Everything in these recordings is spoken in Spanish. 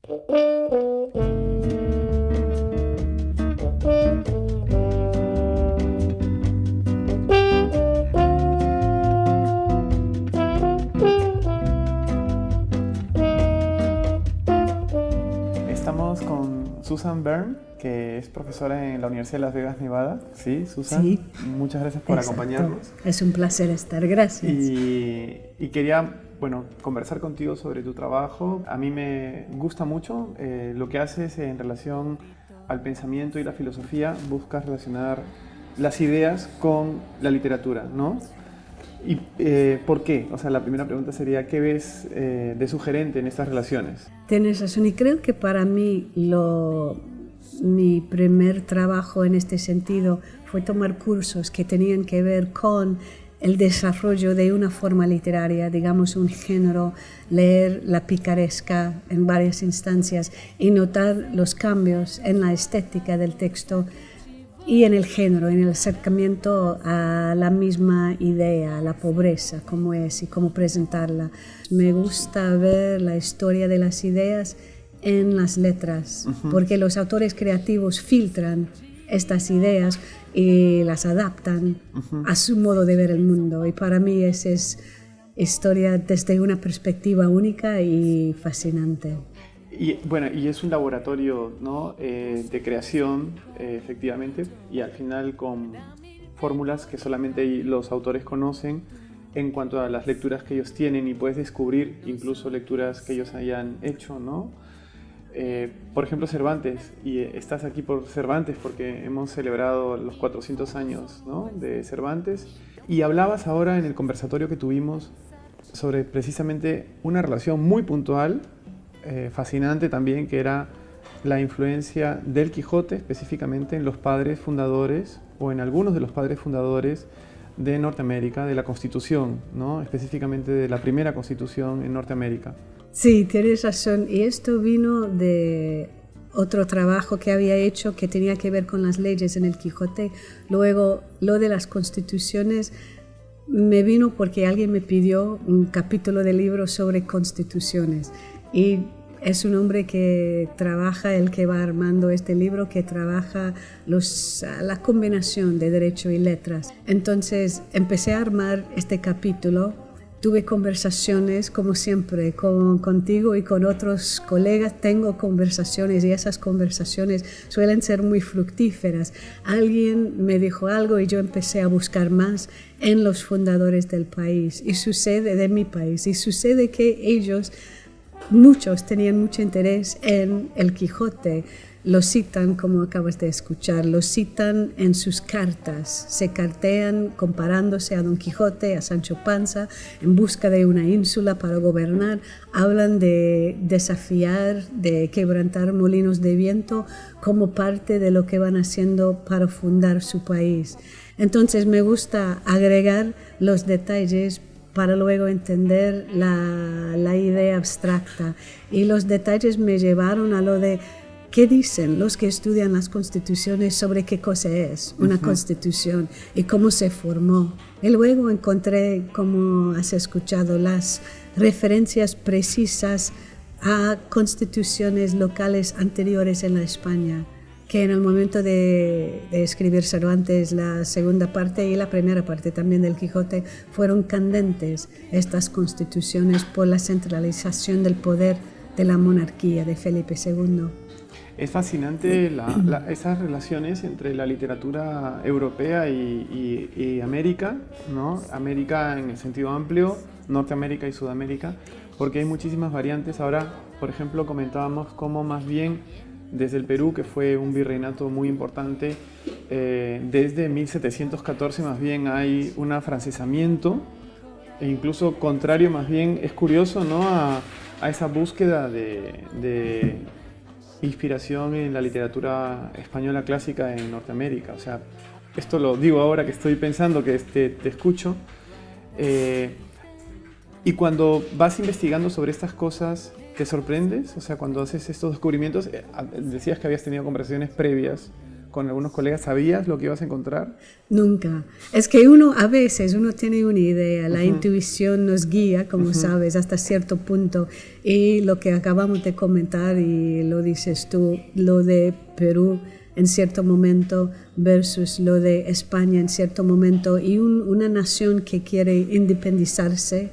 Estamos con Susan Byrne, que es profesora en la Universidad de Las Vegas, Nevada. Sí, Susan. Sí. Muchas gracias por Exacto. acompañarnos. Es un placer estar, gracias. Y quería, conversar contigo sobre tu trabajo. A mí me gusta mucho lo que haces en relación al pensamiento y la filosofía. Buscas relacionar las ideas con la literatura, ¿no? ¿Y por qué? O sea, la primera pregunta sería, ¿qué ves de sugerente en estas relaciones? Tienes razón, y creo que para mí mi primer trabajo en este sentido fue tomar cursos que tenían que ver con el desarrollo de una forma literaria, digamos un género, leer la picaresca en varias instancias y notar los cambios en la estética del texto y en el género, en el acercamiento a la misma idea, a la pobreza, cómo es y cómo presentarla. Me gusta ver la historia de las ideas en las letras, porque los autores creativos filtran estas ideas y las adaptan a su modo de ver el mundo. Y para mí esa es historia desde una perspectiva única y fascinante. Y es un laboratorio, ¿no? De creación, efectivamente, y al final con fórmulas que solamente los autores conocen en cuanto a las lecturas que ellos tienen, y puedes descubrir incluso lecturas que ellos hayan hecho, ¿no? Por ejemplo, Cervantes, y estás aquí por Cervantes porque hemos celebrado los 400 años, ¿no? De Cervantes, y hablabas ahora en el conversatorio que tuvimos sobre precisamente una relación muy puntual, fascinante también, que era la influencia del Quijote específicamente en los padres fundadores o en algunos de los padres fundadores de Norteamérica, de la Constitución, ¿no? Específicamente de la primera Constitución en Norteamérica. Sí, tienes razón, y esto vino de otro trabajo que había hecho que tenía que ver con las leyes en el Quijote. Luego, lo de las constituciones me vino porque alguien me pidió un capítulo de libro sobre constituciones, y es un hombre que trabaja, el que va armando este libro, que trabaja la combinación de derecho y letras. Entonces empecé a armar este capítulo, tuve conversaciones como siempre contigo y con otros colegas. Tengo conversaciones y esas conversaciones suelen ser muy fructíferas. Alguien me dijo algo y yo empecé a buscar más en los fundadores del país de mi país, y sucede que ellos, muchos tenían mucho interés en el Quijote. Lo citan, como acabas de escuchar, lo citan en sus cartas, se cartean comparándose a Don Quijote, a Sancho Panza, en busca de una ínsula para gobernar. Hablan de desafiar, de quebrantar molinos de viento como parte de lo que van haciendo para fundar su país. Entonces me gusta agregar los detalles para luego entender la idea abstracta. Y los detalles me llevaron a lo de qué dicen los que estudian las constituciones sobre qué cosa es una constitución y cómo se formó. Y luego encontré, como has escuchado, las referencias precisas a constituciones locales anteriores en la España, que en el momento de escribir Cervantes la segunda parte y la primera parte también del Quijote fueron candentes estas constituciones por la centralización del poder de la monarquía de Felipe II. Es fascinante esas relaciones entre la literatura europea y América, ¿no? América en el sentido amplio, Norteamérica y Sudamérica, porque hay muchísimas variantes. Ahora, por ejemplo, comentábamos cómo más bien desde el Perú, que fue un virreinato muy importante, desde 1714 más bien hay un afrancesamiento, e incluso contrario, más bien es curioso, ¿no? a esa búsqueda de inspiración en la literatura española clásica en Norteamérica. O sea, esto lo digo ahora que estoy pensando, que te escucho, y cuando vas investigando sobre estas cosas, ¿te sorprendes? O sea, cuando haces estos descubrimientos, decías que habías tenido conversaciones previas con algunos colegas, ¿sabías lo que ibas a encontrar? Nunca. Es que a veces uno tiene una idea, la intuición nos guía, como sabes, hasta cierto punto. Y lo que acabamos de comentar, y lo dices tú, lo de Perú en cierto momento versus lo de España en cierto momento, y una nación que quiere independizarse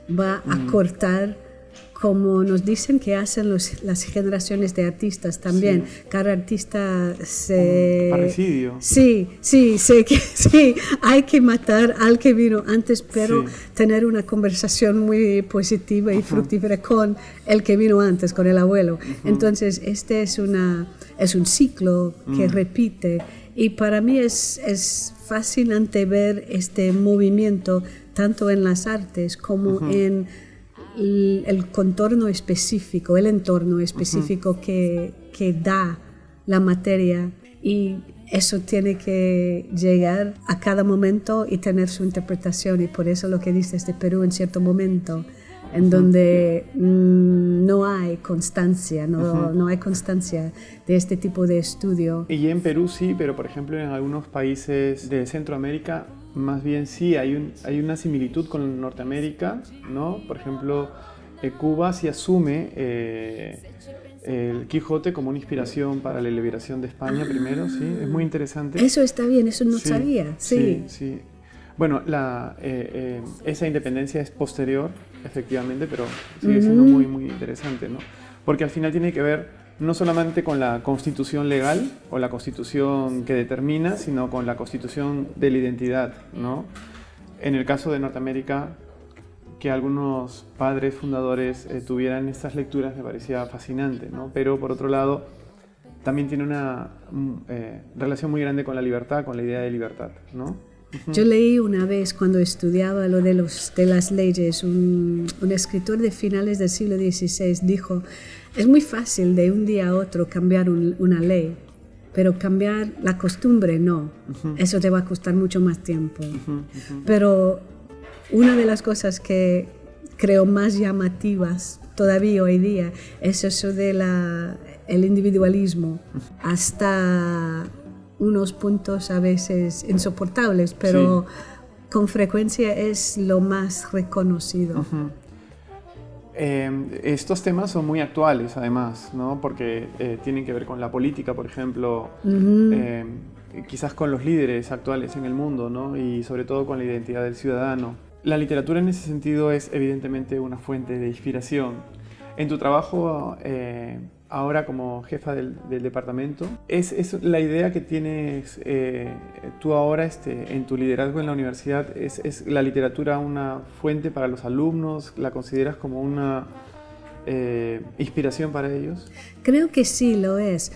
va a cortar, como nos dicen que hacen las generaciones de artistas también. Sí. Cada artista se... Parricidio. Sí, sé que sí, hay que matar al que vino antes, pero tener una conversación muy positiva y fructífera con el que vino antes, con el abuelo. Entonces, este es un ciclo que repite, y para mí es fascinante ver este movimiento tanto en las artes como en el contorno específico, el entorno específico que da la materia, y eso tiene que llegar a cada momento y tener su interpretación. Y por eso lo que dices de Perú en cierto momento, en donde no hay constancia, no hay constancia de este tipo de estudio. Y en Perú sí, pero por ejemplo en algunos países de Centroamérica más bien sí hay una similitud con Norteamérica, ¿no? Por ejemplo, Cuba sí asume el Quijote como una inspiración para la liberación de España primero, sí, es muy interesante. Eso está bien, eso no sabía, sí. Bueno, esa independencia es posterior, efectivamente, pero sigue siendo muy, muy interesante, ¿no? Porque al final tiene que ver no solamente con la constitución legal o la constitución que determina, sino con la constitución de la identidad, ¿no? En el caso de Norteamérica, que algunos padres fundadores tuvieran estas lecturas me parecía fascinante, ¿no? Pero por otro lado, también tiene una relación muy grande con la libertad, con la idea de libertad, ¿no? Yo leí una vez, cuando estudiaba lo de las leyes, un escritor de finales del siglo XVI dijo: es muy fácil de un día a otro cambiar una ley, pero cambiar la costumbre no. Eso te va a costar mucho más tiempo. Pero una de las cosas que creo más llamativas todavía hoy día es eso de el individualismo, hasta unos puntos a veces insoportables, pero con frecuencia es lo más reconocido. Estos temas son muy actuales además, ¿no? Porque tienen que ver con la política, por ejemplo, quizás con los líderes actuales en el mundo, ¿no? Y sobre todo con la identidad del ciudadano. La literatura en ese sentido es evidentemente una fuente de inspiración. En tu trabajo ahora como jefa del departamento, ¿es la idea que tienes tú ahora en tu liderazgo en la universidad? ¿Es la literatura una fuente para los alumnos? ¿La consideras como una inspiración para ellos? Creo que sí lo es.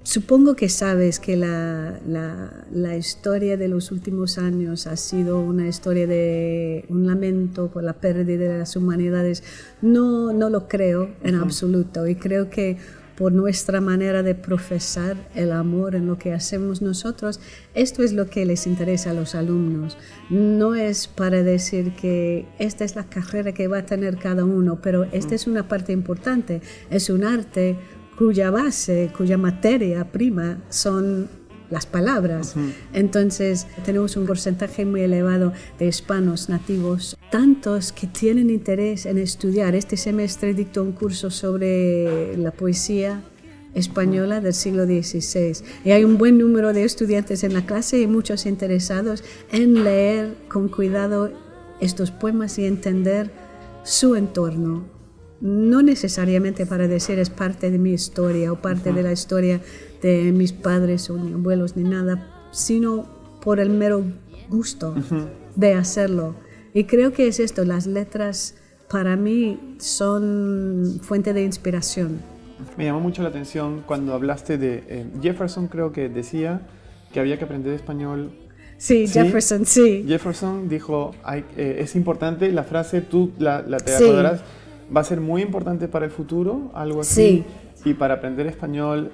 Supongo que sabes que la historia de los últimos años ha sido una historia de un lamento por la pérdida de las humanidades. No lo creo en absoluto, y creo que por nuestra manera de profesar el amor en lo que hacemos nosotros, esto es lo que les interesa a los alumnos. No es para decir que esta es la carrera que va a tener cada uno, pero esta es una parte importante, es un arte cuya base, cuya materia prima son las palabras. Entonces tenemos un porcentaje muy elevado de hispanos nativos, tantos que tienen interés en estudiar. Este semestre dicto un curso sobre la poesía española del siglo XVI, y hay un buen número de estudiantes en la clase y muchos interesados en leer con cuidado estos poemas y entender su entorno. No necesariamente para decir es parte de mi historia o parte de la historia de mis padres o mis abuelos ni nada, sino por el mero gusto de hacerlo. Y creo que es esto, las letras para mí son fuente de inspiración. Me llamó mucho la atención cuando hablaste de Jefferson, creo que decía que había que aprender español. Sí, Jefferson, sí. Jefferson dijo, es importante, la frase, tú te acordarás, va a ser muy importante para el futuro, algo así. Sí. Y para aprender español,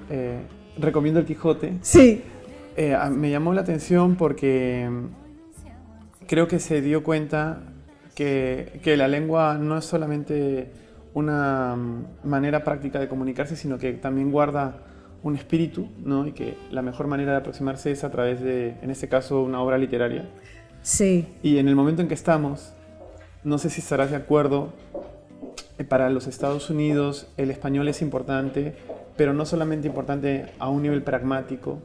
recomiendo el Quijote. Sí. Me llamó la atención porque creo que se dio cuenta que la lengua no es solamente una manera práctica de comunicarse, sino que también guarda un espíritu, ¿no? Y que la mejor manera de aproximarse es a través de, en este caso, una obra literaria. Sí. Y en el momento en que estamos, no sé si estarás de acuerdo, para los Estados Unidos el español es importante, pero no solamente importante a un nivel pragmático,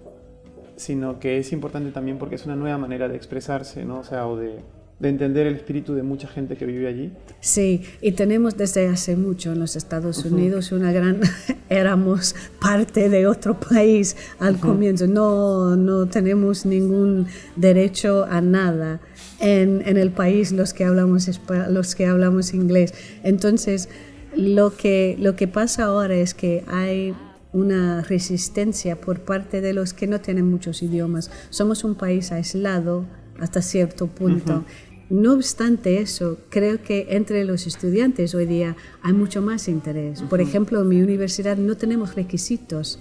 sino que es importante también porque es una nueva manera de expresarse, ¿no? O sea, o de entender el espíritu de mucha gente que vive allí. Sí, y tenemos desde hace mucho en los Estados Unidos una gran... éramos parte de otro país al comienzo, no tenemos ningún derecho a nada en el país los que hablamos inglés. Entonces, lo que pasa ahora es que hay una resistencia por parte de los que no tienen muchos idiomas. Somos un país aislado hasta cierto punto. No obstante eso, creo que entre los estudiantes hoy día hay mucho más interés. Por ejemplo, en mi universidad no tenemos requisitos.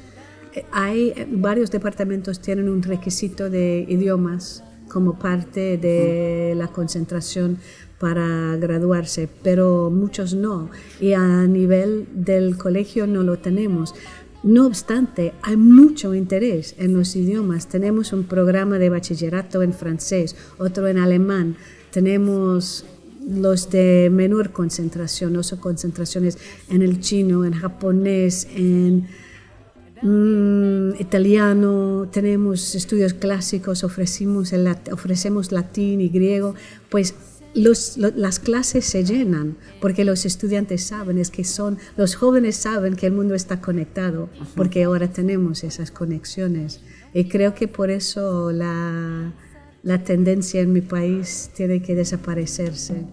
Hay varios departamentos tienen un requisito de idiomas como parte de la concentración para graduarse, pero muchos no. Y a nivel del colegio no lo tenemos. No obstante, hay mucho interés en los idiomas. Tenemos un programa de bachillerato en francés, otro en alemán. Tenemos los de menor concentración, o concentraciones en el chino, en japonés, en italiano. Tenemos estudios clásicos, ofrecemos latín y griego. Pues las clases se llenan porque los estudiantes saben, los jóvenes saben que el mundo está conectado, porque ahora tenemos esas conexiones. Y creo que por eso la tendencia en mi país tiene que desaparecerse.